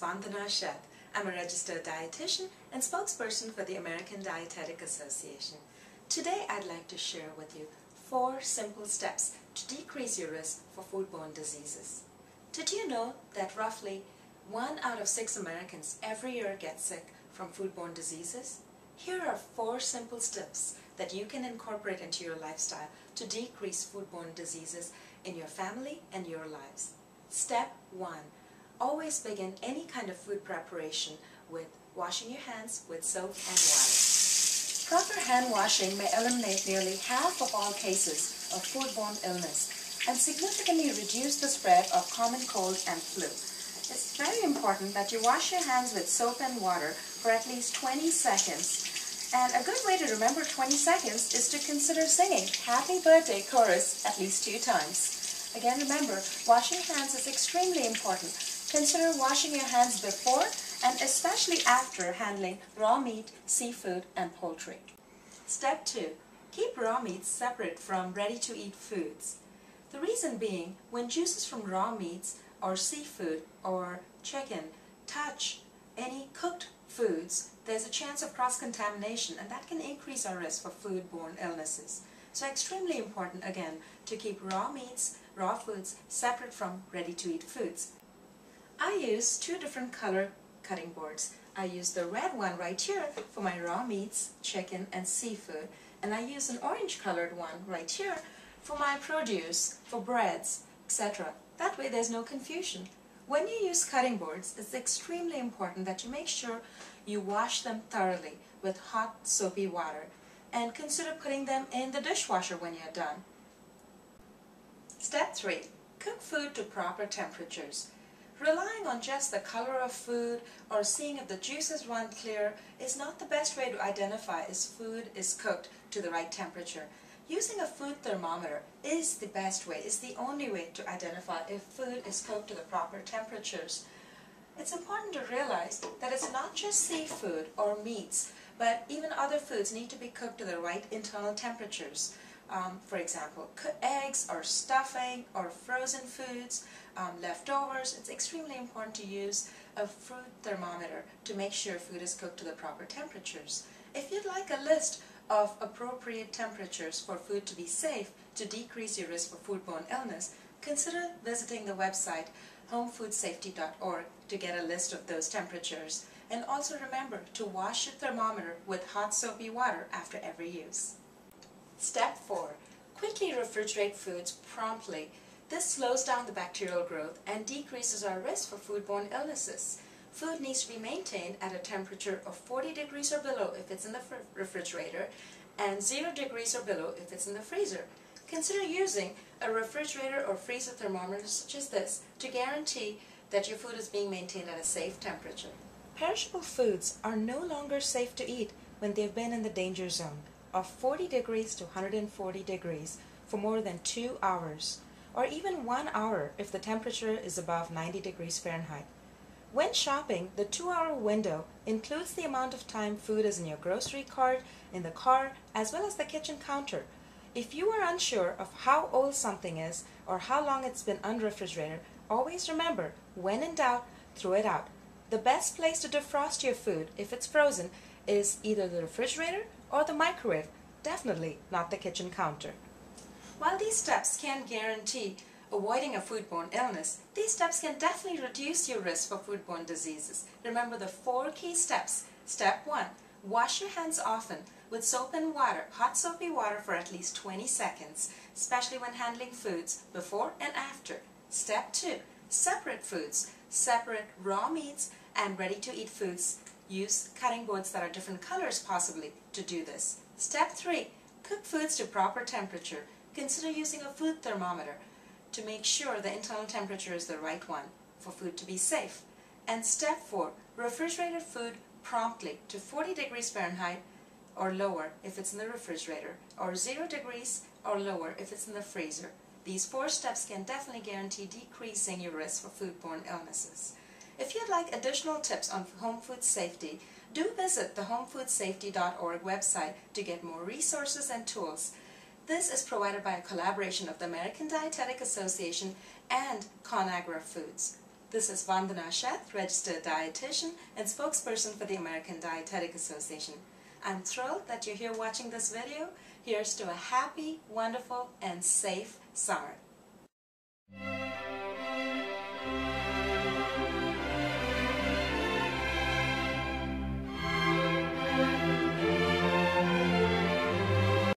Vandana Sheth. I'm a registered dietitian and spokesperson for the American Dietetic Association. Today I'd like to share with you 4 simple steps to decrease your risk for foodborne diseases. Did you know that roughly 1 out of 6 Americans every year get sick from foodborne diseases? Here are 4 simple steps that you can incorporate into your lifestyle to decrease foodborne diseases in your family and your lives. Step 1. Always begin any kind of food preparation with washing your hands with soap and water. Proper hand washing may eliminate nearly half of all cases of foodborne illness and significantly reduce the spread of common cold and flu. It's very important that you wash your hands with soap and water for at least 20 seconds. And a good way to remember 20 seconds is to consider singing Happy Birthday chorus at least 2 times. Again, remember, washing hands is extremely important. Consider washing your hands before and especially after handling raw meat, seafood, and poultry. Step 2. Keep raw meats separate from ready-to-eat foods. The reason being, when juices from raw meats or seafood or chicken touch any cooked foods, there's a chance of cross-contamination, and that can increase our risk for foodborne illnesses. So extremely important, again, to keep raw meats, raw foods separate from ready-to-eat foods. I use 2 different color cutting boards. I use the red one right here for my raw meats, chicken, and seafood, and I use an orange colored one right here for my produce, for breads, etc. That way there's no confusion. When you use cutting boards, it's extremely important that you make sure you wash them thoroughly with hot soapy water, and consider putting them in the dishwasher when you're done. Step 3. Cook food to proper temperatures. Relying on just the color of food or seeing if the juices run clear is not the best way to identify if food is cooked to the right temperature. Using a food thermometer is the best way, is the only way to identify if food is cooked to the proper temperatures. It's important to realize that it's not just seafood or meats, but even other foods need to be cooked to the right internal temperatures. For example, eggs or stuffing or frozen foods, leftovers. It's extremely important to use a food thermometer to make sure food is cooked to the proper temperatures. If you'd like a list of appropriate temperatures for food to be safe to decrease your risk for foodborne illness, consider visiting the website homefoodsafety.org to get a list of those temperatures. And also remember to wash your thermometer with hot soapy water after every use. Step 4. Quickly refrigerate foods promptly. This slows down the bacterial growth and decreases our risk for foodborne illnesses. Food needs to be maintained at a temperature of 40 degrees or below if it's in the refrigerator and 0 degrees or below if it's in the freezer. Consider using a refrigerator or freezer thermometer such as this to guarantee that your food is being maintained at a safe temperature. Perishable foods are no longer safe to eat when they've been in the danger zone of 40 degrees to 140 degrees for more than 2 hours, or even 1 hour if the temperature is above 90 degrees Fahrenheit. When shopping, the 2-hour window includes the amount of time food is in your grocery cart, in the car, as well as the kitchen counter. If you are unsure of how old something is or how long it's been unrefrigerated, always remember, when in doubt, throw it out. The best place to defrost your food, if it's frozen, is either the refrigerator or the microwave, definitely not the kitchen counter. While these steps can't guarantee avoiding a foodborne illness, these steps can definitely reduce your risk for foodborne diseases. Remember the 4 key steps. Step 1. Wash your hands often with soap and water, hot soapy water for at least 20 seconds, especially when handling foods before and after. Step 2. Separate foods. Separate raw meats and ready-to-eat foods. Use cutting boards that are different colors possibly to do this. Step 3. Cook foods to proper temperature. Consider using a food thermometer to make sure the internal temperature is the right one for food to be safe. And step 4. Refrigerated food promptly to 40 degrees Fahrenheit or lower if it's in the refrigerator, or 0 degrees or lower if it's in the freezer. These 4 steps can definitely guarantee decreasing your risk for foodborne illnesses. If you'd like additional tips on home food safety, do visit the homefoodsafety.org website to get more resources and tools. This is provided by a collaboration of the American Dietetic Association and ConAgra Foods. This is Vandana Sheth, Registered Dietitian and spokesperson for the American Dietetic Association. I'm thrilled that you're here watching this video. Here's to a happy, wonderful, and safe summer.